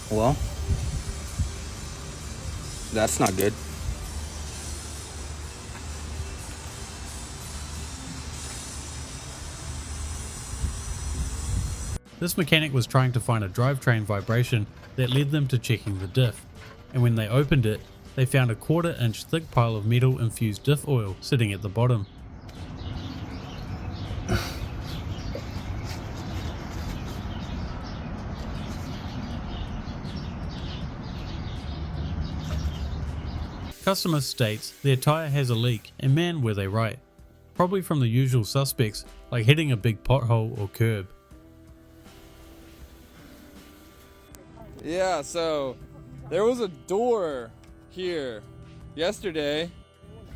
Well, that's not good. This mechanic was trying to find a drivetrain vibration that led them to checking the diff, and when they opened it, they found a 1/4 inch thick pile of metal infused diff oil sitting at the bottom. Customer states their tyre has a leak, and man were they right. Probably from the usual suspects like hitting a big pothole or curb. Yeah, so there was a door here yesterday.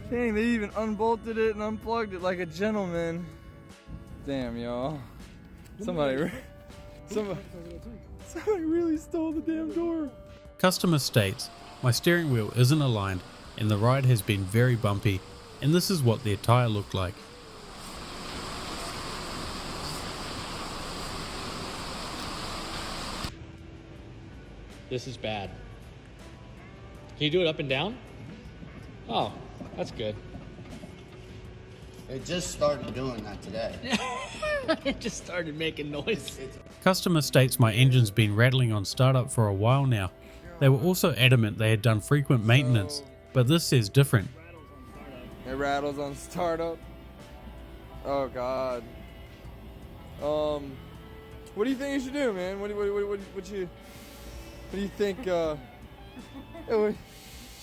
Dang, they even unbolted it and unplugged it like a gentleman. Damn, y'all. Somebody really stole the damn door. Customer states, my steering wheel isn't aligned and the ride has been very bumpy, and this is what their tyre looked like. This is bad. Can you do it up and down? Oh, that's good. It just started doing that today. It just started making noise. Customer states my engine's been rattling on startup for a while now. They were also adamant they had done frequent maintenance, but this says different. It rattles on startup. Oh God. What do you think you should do, man? What do you think? What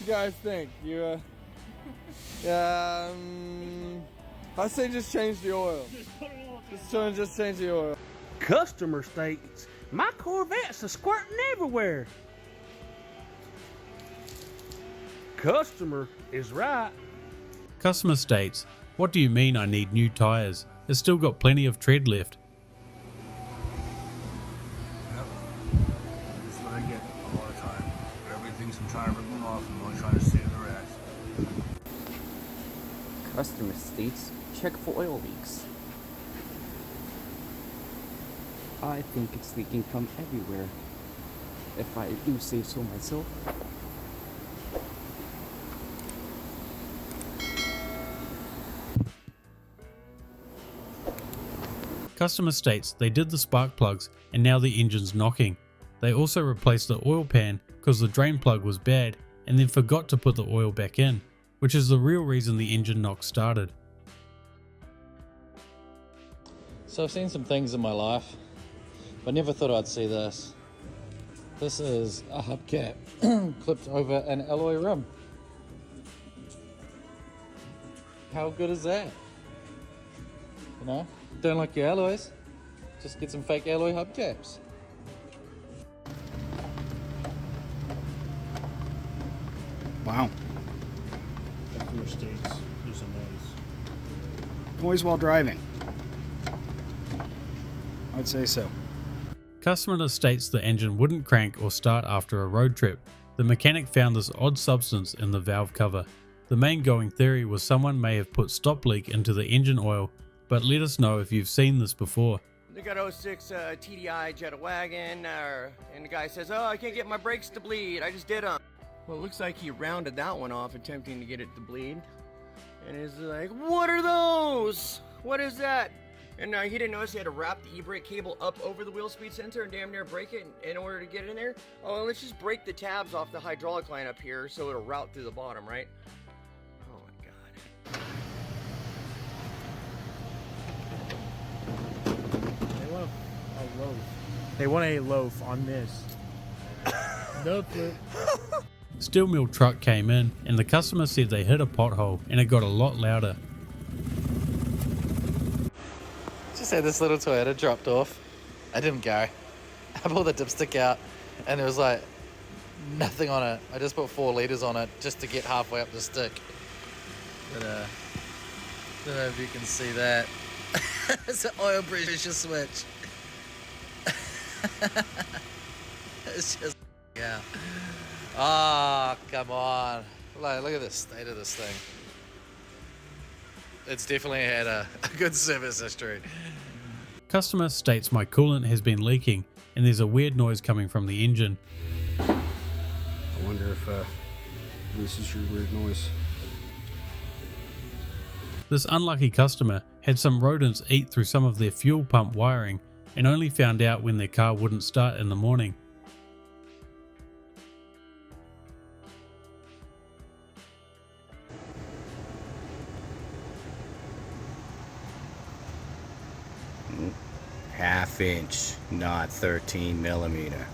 you guys think? I say just change the oil. Just change the oil. Customer states, my Corvette's a squirting everywhere. Customer is right. Customer states, what do you mean I need new tyres? It's still got plenty of tread left. That's what I get a lot of time. Everything's I'm trying to rip them off and only trying to save the rest. Customer states, check for oil leaks. I think it's leaking from everywhere, if I do say so myself. Customer states they did the spark plugs and now the engine's knocking. They also replaced the oil pan because the drain plug was bad and then forgot to put the oil back in, which is the real reason the engine knock started. So I've seen some things in my life, but never thought I'd see this. This is a hubcap clipped over an alloy rim. How good is that? You know, don't like your alloys, just get some fake alloy hubcaps. Wow. Customer states, do some noise. Noise while driving. I'd say so. Customer states the engine wouldn't crank or start after a road trip. The mechanic found this odd substance in the valve cover. The main going theory was someone may have put stop leak into the engine oil, but let us know if you've seen this before. They got 06 TDI Jetta wagon, and the guy says, oh, I can't get my brakes to bleed, I just did them. Well, it looks like he rounded that one off attempting to get it to bleed. And he's like, what are those? What is that? And he didn't notice he had to wrap the e-brake cable up over the wheel speed sensor and damn near break it in order to get it in there. Oh, let's just break the tabs off the hydraulic line up here so it'll route through the bottom, right? Oh my God. They want a loaf on this. No flip. Steel mill truck came in and the customer said they hit a pothole and it got a lot louder. Just had this little Toyota dropped off. I didn't go. I pulled the dipstick out and there was like nothing on it. I just put 4 liters on it just to get halfway up the stick. But don't know if you can see that. It's an oil pressure switch. It's just yeah. Ah, oh, come on. Like, look at the state of this thing. It's definitely had a good service history. Customer states my coolant has been leaking and there's a weird noise coming from the engine. I wonder if this is your weird noise. This unlucky customer had some rodents eat through some of their fuel pump wiring and only found out when their car wouldn't start in the morning. Half inch, not 13 millimeter.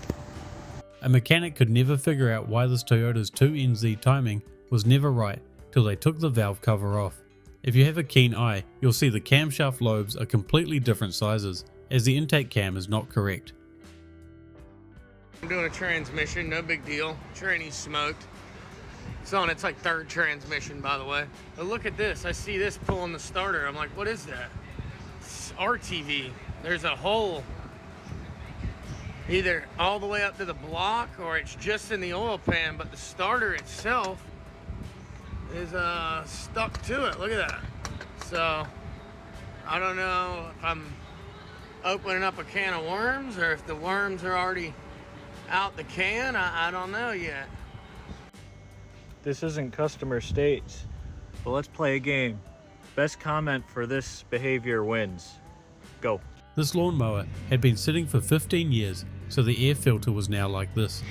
A mechanic could never figure out why this Toyota's 2NZ timing was never right till they took the valve cover off. If you have a keen eye, you'll see the camshaft lobes are completely different sizes, as the intake cam is not correct. I'm doing a transmission, no big deal. Tranny's smoked. It's on its like third transmission, by the way. But look at this, I see this pulling the starter. I'm like, what is that? It's RTV. There's a hole either all the way up to the block or it's just in the oil pan, but the starter itself is stuck to it. Look at that. So I don't know if I'm opening up a can of worms or if the worms are already out the can. I don't know yet. This isn't customer states, but let's play a game. Best comment for this behavior wins. Go. This lawnmower had been sitting for 15 years, so the air filter was now like this.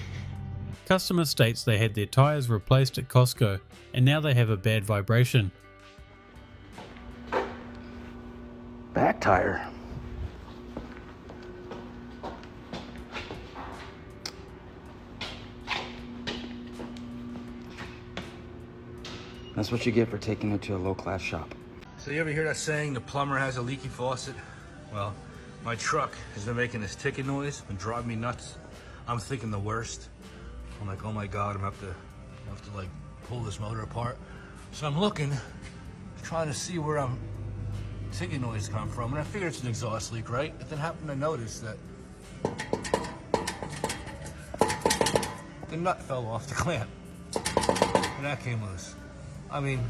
Customer states they had their tyres replaced at Costco and now they have a bad vibration. Back tire. That's what you get for taking it to a low-class shop. So you ever hear that saying, the plumber has a leaky faucet? Well, my truck has been making this ticking noise and driving me nuts. I'm thinking the worst. I'm like, oh my God, I'm gonna have to like pull this motor apart. So I'm looking, trying to see where ticking noise come from, and I figured it's an exhaust leak, right? But then happened to notice that the nut fell off the clamp, and that came loose. I mean,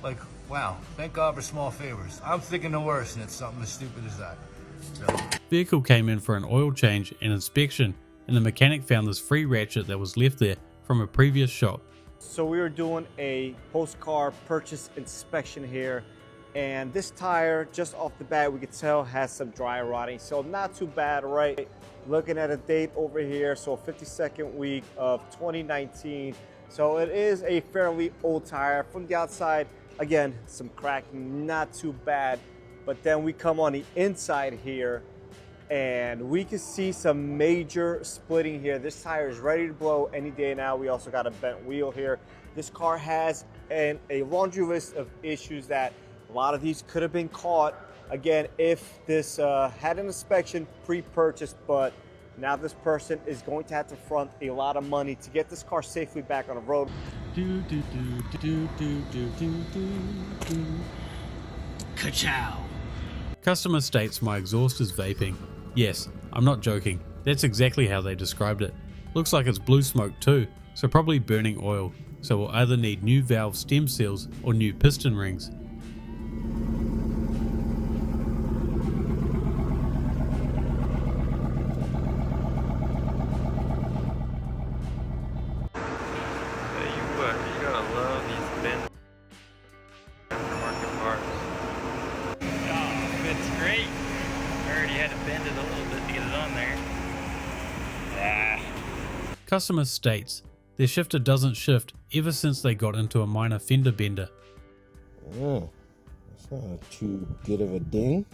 like, wow, thank God for small favors. I'm thinking the worst, and it's something as stupid as that. So. Vehicle came in for an oil change and inspection, and the mechanic found this free ratchet that was left there from a previous shop. So we were doing a post-car purchase inspection here, and this tire, just off the bat, we could tell has some dry rotting, so not too bad, right? Looking at a date over here, so 52nd week of 2019. So it is a fairly old tire. From the outside, again, some cracking, not too bad. But then we come on the inside here and we can see some major splitting here. This tire is ready to blow any day now. We also got a bent wheel here. This car has a laundry list of issues that a lot of these could have been caught, again, if this had an inspection pre-purchased, but now this person is going to have to front a lot of money to get this car safely back on the road. Kachow. Customer states my exhaust is vaping. Yes, I'm not joking. That's exactly how they described it. Looks like it's blue smoke too, so probably burning oil. So we'll either need new valve stem seals or new piston rings. You gotta love these bent aftermarket parts. Oh, it's great. I already had to bend it a little bit to get it on there. Customer states their shifter doesn't shift ever since they got into a minor fender bender. Oh, that's not too good of a ding.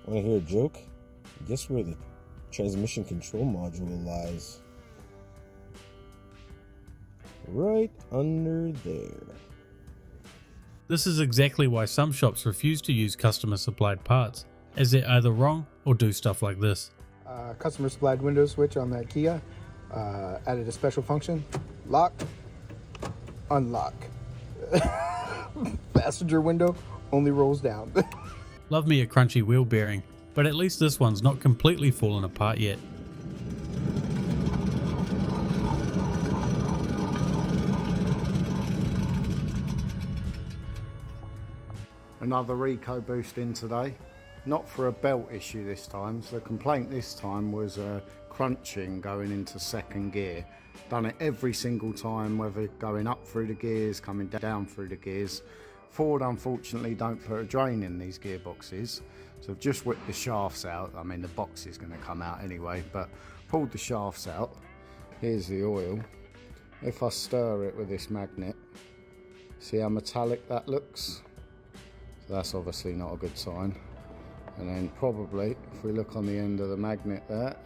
Want to hear a joke? Guess where the transmission control module lies? Right under there. This is exactly why some shops refuse to use customer supplied parts, as they're either wrong or do stuff like this. Customer supplied window switch on that Kia. Added a special function. Lock. Unlock. Passenger window only rolls down. Love me a crunchy wheel bearing, but at least this one's not completely fallen apart yet. Another eco boost in today. not for a belt issue this time. So the complaint this time was crunching going into second gear. Done it every single time, whether going up through the gears, coming down through the gears. Ford unfortunately don't put a drain in these gearboxes, so I've just whipped the shafts out. I mean, the box is going to come out anyway, but pulled the shafts out. Here's the oil. If I stir it with this magnet, see how metallic that looks? So that's obviously not a good sign. And then probably, if we look on the end of the magnet there,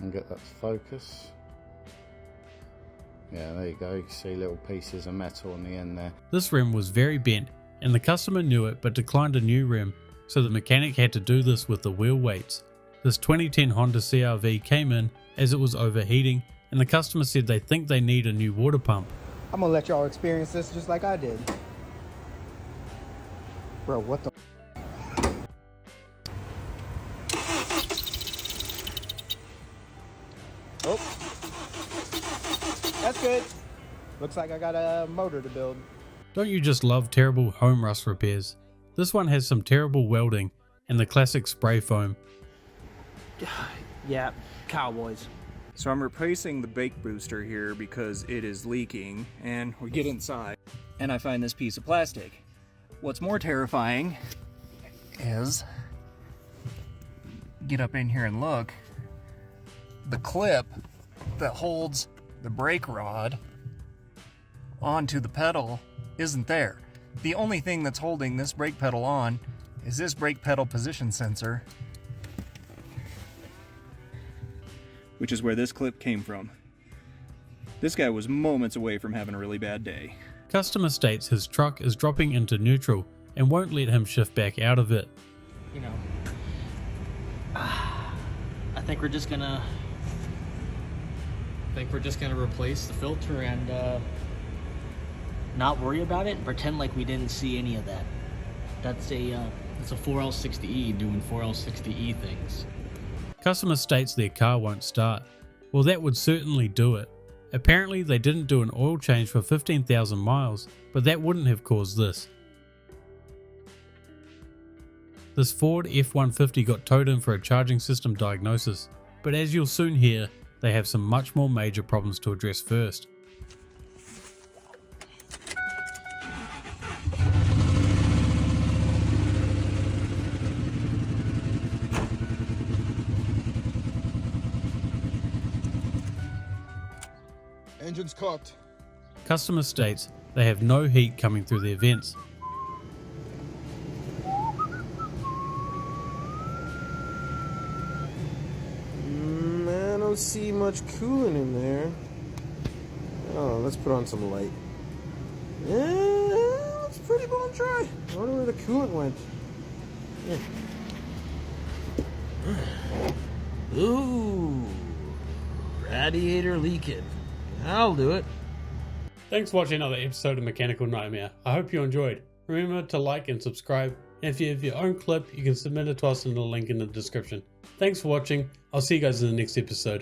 and get that to focus. Yeah, there you go, you can see little pieces of metal on the end there. This rim was very bent, and the customer knew it but declined a new rim, so the mechanic had to do this with the wheel weights. This 2010 Honda CR-V came in as it was overheating, and the customer said they think they need a new water pump. I'm gonna let y'all experience this just like I did. Bro, what the? Oh, that's good. Looks like I got a motor to build. Don't you just love terrible home rust repairs? This one has some terrible welding and the classic spray foam. Yeah, cowboys. So I'm replacing the brake booster here because it is leaking, and we get inside and I find this piece of plastic. What's more terrifying is, get up in here and look, the clip that holds the brake rod onto the pedal isn't there. The only thing that's holding this brake pedal on is this brake pedal position sensor, which is where this clip came from. This guy was moments away from having a really bad day. Customer states his truck is dropping into neutral and won't let him shift back out of it. You know, I think we're just gonna replace the filter and not worry about it and pretend like we didn't see any of that. That's a 4L60E doing 4L60E things. Customer states their car won't start. Well, that would certainly do it. Apparently they didn't do an oil change for 15,000 miles, but that wouldn't have caused this. This Ford F-150 got towed in for a charging system diagnosis, but as you'll soon hear, they have some much more major problems to address first. Engine's cocked. Customer states they have no heat coming through their vents. I don't see much coolant in there. Oh, let's put on some light. Yeah, it's pretty bone dry. I wonder where the coolant went. Yeah. Ooh, radiator leaking. I'll do it. Thanks for watching another episode of Mechanical Nightmare. I hope you enjoyed. Remember to like and subscribe, and if you have your own clip, you can submit it to us in the link in the description. Thanks for watching. I'll see you guys in the next episode.